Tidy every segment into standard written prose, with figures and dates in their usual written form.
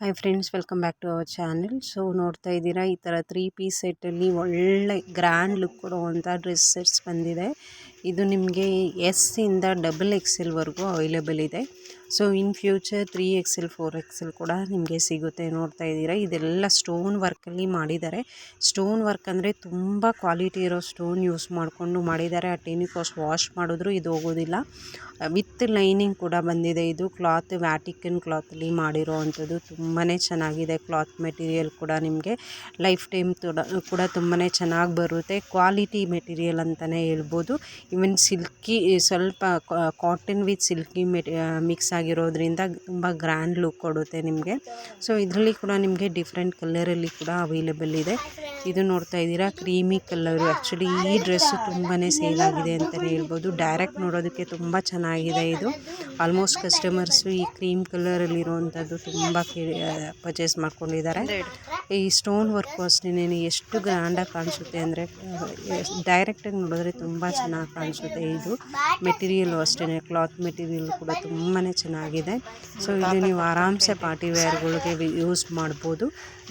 Hi friends, welcome back to our channel. So ನೋಡ್ತಾ ಇದ್ದೀರಾ, ಈ ಥರ 3 ಪೀಸ್ ಸೆಟ್ಟಲ್ಲಿ ಒಳ್ಳೆ ಗ್ರ್ಯಾಂಡ್ ಲುಕ್ ಕೊಡುವಂಥ ಡ್ರೆಸ್ ಸೆಟ್ಸ್ ಬಂದಿದೆ. ಇದು ನಿಮಗೆ ಎಸ್ ಇಂದ XXL ವರೆಗೂ ಅವೈಲೇಬಲ್ ಇದೆ. So in future 3XL 4XL ಕೂಡ ನಿಮಗೆ ಸಿಗುತ್ತೆ. ನೋಡ್ತಾ ಇದ್ದೀರಾ, ಇದೆಲ್ಲ ಸ್ಟೋನ್ ವರ್ಕಲ್ಲಿ ಮಾಡಿದ್ದಾರೆ. ಸ್ಟೋನ್ ವರ್ಕ್ ಅಂದರೆ ತುಂಬ ಕ್ವಾಲಿಟಿ ಇರೋ ಸ್ಟೋನ್ ಯೂಸ್ ಮಾಡಿಕೊಂಡು ಮಾಡಿದ್ದಾರೆ. ಆ ಟೆನಿಕಾಸ್ಟ್ ವಾಶ್ ಮಾಡಿದ್ರು ಇದು ಹೋಗೋದಿಲ್ಲ. ವಿತ್ ಲೈನಿಂಗ್ ಕೂಡ ಬಂದಿದೆ. ಇದು ಕ್ಲಾತ್ ವ್ಯಾಟಿಕನ್ ಕ್ಲಾತಲ್ಲಿ ಮಾಡಿರೋ ಅಂಥದ್ದು. ತುಂಬಾ ಚೆನ್ನಾಗಿದೆ. ಕ್ಲಾತ್ ಮೆಟೀರಿಯಲ್ ಕೂಡ ನಿಮಗೆ ಲೈಫ್ ಟೈಮ್ ಕೂಡ ತುಂಬಾ ಚೆನ್ನಾಗಿ ಬರುತ್ತೆ. ಕ್ವಾಲಿಟಿ ಮೆಟೀರಿಯಲ್ ಅಂತಲೇ ಹೇಳ್ಬೋದು. ಈವನ್ ಸಿಲ್ಕಿ, ಸ್ವಲ್ಪ ಕಾಟನ್ ವಿತ್ ಸಿಲ್ಕಿ ಮಿಕ್ಸ್ ಆಗಿರೋದ್ರಿಂದ ತುಂಬ ಗ್ರ್ಯಾಂಡ್ ಲುಕ್ ಕೊಡುತ್ತೆ ನಿಮಗೆ. ಸೊ ಇದರಲ್ಲಿ ಕೂಡ ನಿಮಗೆ ಡಿಫ್ರೆಂಟ್ ಕಲರಲ್ಲಿ ಕೂಡ ಅವೈಲೇಬಲ್ ಇದೆ. ಇದು ನೋಡ್ತಾ ಇದ್ದೀರಾ, ಕ್ರೀಮಿ ಕಲರು. ಆ್ಯಕ್ಚುಲಿ ಈ ಡ್ರೆಸ್ಸು ತುಂಬಾ ಸೇಲ್ ಆಗಿದೆ ಅಂತಲೇ ಹೇಳ್ಬೋದು. ಡೈರೆಕ್ಟ್ ನೋಡೋದಕ್ಕೆ ತುಂಬ ಚೆನ್ನಾಗಿದೆ. ಇದು ಆಲ್ಮೋಸ್ಟ್ ಕಸ್ಟಮರ್ಸು ಈ ಕ್ರೀಮ್ ಕಲರಲ್ಲಿರುವಂಥದ್ದು ತುಂಬ ಪರ್ಚೇಸ್ ಮಾಡ್ಕೊಂಡಿದ್ದಾರೆ. ಈ ಸ್ಟೋನ್ ವರ್ಕು ಅಷ್ಟೇ ಎಷ್ಟು ಗ್ರ್ಯಾಂಡಾಗಿ ಕಾಣಿಸುತ್ತೆ ಅಂದರೆ ಡೈರೆಕ್ಟಾಗಿ ನೋಡಿದ್ರೆ ತುಂಬ ಚೆನ್ನಾಗಿ ಕಾಣಿಸುತ್ತೆ. ಇದು ಮೆಟೀರಿಯಲ್ಲು ಅಷ್ಟೇ, ಕ್ಲಾತ್ ಮೆಟೀರಿಯಲ್ ಕೂಡ ತುಂಬಾ ಚೆನ್ನಾಗಿದೆ. ಸೊ ಇದು ನೀವು ಆರಾಮ್ಸೆ ಪಾರ್ಟಿ ವೇರ್ಗಳಿಗೆ ಯೂಸ್ ಮಾಡ್ಬೋದು.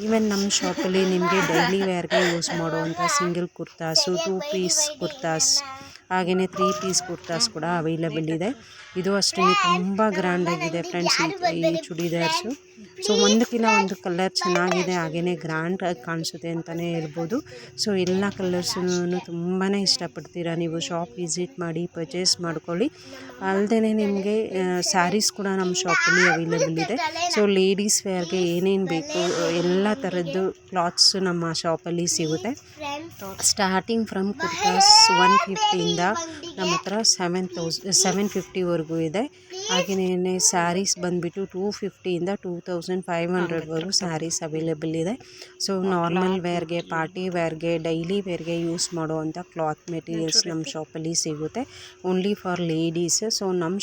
ಈವನ್ ನಮ್ಮ ಶಾಪಲ್ಲಿ ನಿಮಗೆ ಡೈಲಿ ವೇರ್ಗೆ ಯೂಸ್ ಮಾಡುವಂಥ ಸಿಂಗಲ್ ಕುರ್ತಾಸು, 2 ಪೀಸ್ ಕುರ್ತಾಸ್, ಹಾಗೆಯೇ 3 ಪೀಸ್ ಕುರ್ತಾಸ್ ಕೂಡ ಅವೈಲೇಬಲ್ ಇದೆ. ಇದು ಅಷ್ಟೇ ತುಂಬ ಗ್ರ್ಯಾಂಡಾಗಿದೆ ಫ್ರೆಂಡ್ಸ್ ಈ ಚೂಡಿದಾರ್ಸು. ಸೊ ಒಂದಕ್ಕಿಂತ ಒಂದು ಕಲರ್ ಚೆನ್ನಾಗಿದೆ, ಹಾಗೆಯೇ ಗ್ರ್ಯಾಂಡಾಗಿ ಕಾಣಿಸುತ್ತೆ ಅಂತಲೇ ಹೇಳ್ಬೋದು. ಸೊ ಎಲ್ಲ ಕಲರ್ಸನ್ನು ತುಂಬಾ ಇಷ್ಟಪಡ್ತೀರಾ. ನೀವು ಶಾಪ್ ವಿಸಿಟ್ ಮಾಡಿ ಪರ್ಚೇಸ್ ಮಾಡ್ಕೊಳ್ಳಿ. ಅಲ್ಲದೆ ನಿಮಗೆ ಸ್ಯಾರೀಸ್ ಕೂಡ ನಮ್ಮ ಶಾಪಲ್ಲಿ ಅವೈಲೇಬಲ್ ಇದೆ. ಸೊ ಲೇಡೀಸ್ ವೇರ್ಗೆ ಏನೇನು ಬೇಕು ಎಲ್ಲ ಥರದ್ದು ಕ್ಲಾತ್ಸು ನಮ್ಮ ಶಾಪಲ್ಲಿ ಸಿಗುತ್ತೆ. ಸ್ಟಾರ್ಟಿಂಗ್ ಫ್ರಮ್ ಕುರ್ತಾಸ್ 150ಇಂದ ನಮ್ಮ ಹತ್ರ 750ವರೆಗೂ ಇದೆ. ಹಾಗೆಯೇ ಸ್ಯಾರೀಸ್ ಬಂದುಬಿಟ್ಟು 250ಇಂದ 2500ವರೆಗೂ ಸ್ಯಾರೀಸ್ ಅವೈಲೇಬಲ್ ಇದೆ. ಸೊ ನಾರ್ಮಲ್ ವೇರ್ಗೆ, ಪಾರ್ಟಿ ವೇರ್ಗೆ, ಡೈಲಿ ವೇರ್ಗೆ ಯೂಸ್ ಮಾಡುವಂಥ ಕ್ಲಾತ್ ಮೆಟೀರಿಯಲ್ಸ್ ನಮ್ಮ ಶಾಪಲ್ಲಿ ಸಿಗುತ್ತೆ. Only for ladies. ಸೊ ನಮ್ಮ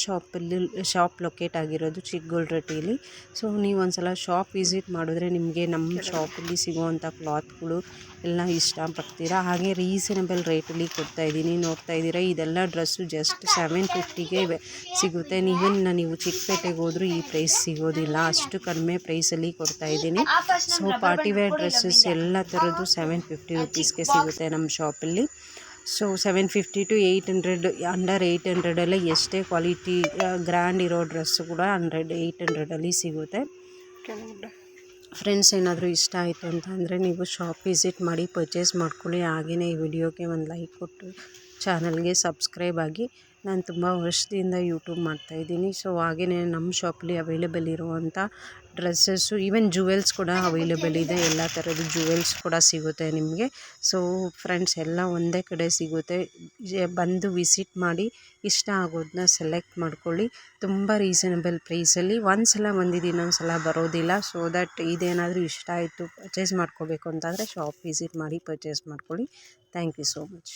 ಶಾಪ್ ಲೊಕೇಟ್ ಆಗಿರೋದು ಚಿಕ್ಕಗೋಲ್ರಟ್ಟಿಯಲ್ಲಿ. ಸೊ ನೀವು ಒಂದ್ಸಲ ಶಾಪ್ ವಿಸಿಟ್ ಮಾಡಿದ್ರೆ ನಿಮಗೆ ನಮ್ಮ ಶಾಪಲ್ಲಿ ಸಿಗುವಂಥ ಕ್ಲಾತ್ಗಳು ಎಲ್ಲ ಇಷ್ಟಪಡ್ತೀರಾ. ಹಾಗೆ ರೀಸನಬಲ್ ರೇಟಲ್ಲಿ ಕೊಡ್ತಾಯಿದ್ದೀನಿ. ನೋಡ್ತಾ ಇದ್ದೀರಾ, ಇದೆಲ್ಲ ಡ್ರೆಸ್ಸು ಜಸ್ಟ್ 750ಗೆ ಸಿಗುತ್ತೆ. ನೀವು ಚಿಕ್ಕಪೇಟೆಗೆ ಹೋದರೂ ಈ ಪ್ರೈಸ್ ಸಿಗೋದಿಲ್ಲ, ಅಷ್ಟು ಕಡಿಮೆ ಪ್ರೈಸಲ್ಲಿ ಕೊಡ್ತಾಯಿದ್ದೀನಿ. ಸೊ ಪಾರ್ಟಿ ವೇರ್ ಡ್ರೆಸ್ಸಸ್ ಎಲ್ಲ ಥರದ್ದು 750 ರುಪೀಸ್ಗೆ ಸಿಗುತ್ತೆ ನಮ್ಮ ಶಾಪಲ್ಲಿ. ಸೊ 750 to 800, ಅಂಡರ್ 800 ಎಷ್ಟೇ ಕ್ವಾಲಿಟಿ ಗ್ರ್ಯಾಂಡ್ ಇರೋ ಡ್ರೆಸ್ಸು ಕೂಡ 800ಅಲ್ಲಿ ಸಿಗುತ್ತೆ. ಫ್ರೆಂಡ್ಸ್, ಏನಾದರೂ ಇಷ್ಟ ಆಯಿತು ಅಂತ ಅಂದರೆ ನೀವು ಶಾಪ್ ವಿಸಿಟ್ ಮಾಡಿ ಪರ್ಚೇಸ್ ಮಾಡ್ಕೊಳ್ಳಿ. ಹಾಗೆಯೇ ಈ ವಿಡಿಯೋಗೆ ಒಂದು ಲೈಕ್ ಕೊಟ್ಟು ಚಾನಲ್ಗೆ ಸಬ್ಸ್ಕ್ರೈಬ್ ಆಗಿ. ನಾನು ತುಂಬ ವರ್ಷದಿಂದ ಯೂಟ್ಯೂಬ್ ಮಾಡ್ತಾಯಿದ್ದೀನಿ. ಸೊ ಹಾಗೆಯೇ ನಮ್ಮ ಶಾಪಲ್ಲಿ ಅವೈಲೇಬಲ್ ಇರುವಂಥ ಡ್ರೆಸ್ಸಸ್ಸು, ಈವನ್ ಜುವೆಲ್ಸ್ ಕೂಡ ಅವೈಲೇಬಲ್ ಇದೆ. ಎಲ್ಲ ಥರದ ಜುವೆಲ್ಸ್ ಕೂಡ ಸಿಗುತ್ತೆ ನಿಮಗೆ. ಸೊ ಫ್ರೆಂಡ್ಸ್, ಎಲ್ಲ ಒಂದೇ ಕಡೆ ಸಿಗುತ್ತೆ. ಬಂದು ವಿಸಿಟ್ ಮಾಡಿ ಇಷ್ಟ ಆಗೋದನ್ನ ಸೆಲೆಕ್ಟ್ ಮಾಡ್ಕೊಳ್ಳಿ. ತುಂಬ ರೀಸನಬಲ್ ಪ್ರೈಸಲ್ಲಿ. ಒಂದು ಸಲ ಬಂದಿದ್ದು ಇನ್ನೊಂದು ಸಲ ಬರೋದಿಲ್ಲ. ಸೊ ದಟ್ ಇದೇನಾದರೂ ಇಷ್ಟ ಆಯಿತು ಪರ್ಚೇಸ್ ಮಾಡ್ಕೋಬೇಕು ಅಂತಂದರೆ ಶಾಪ್ ವಿಸಿಟ್ ಮಾಡಿ ಪರ್ಚೇಸ್ ಮಾಡ್ಕೊಳ್ಳಿ. Thank you so much.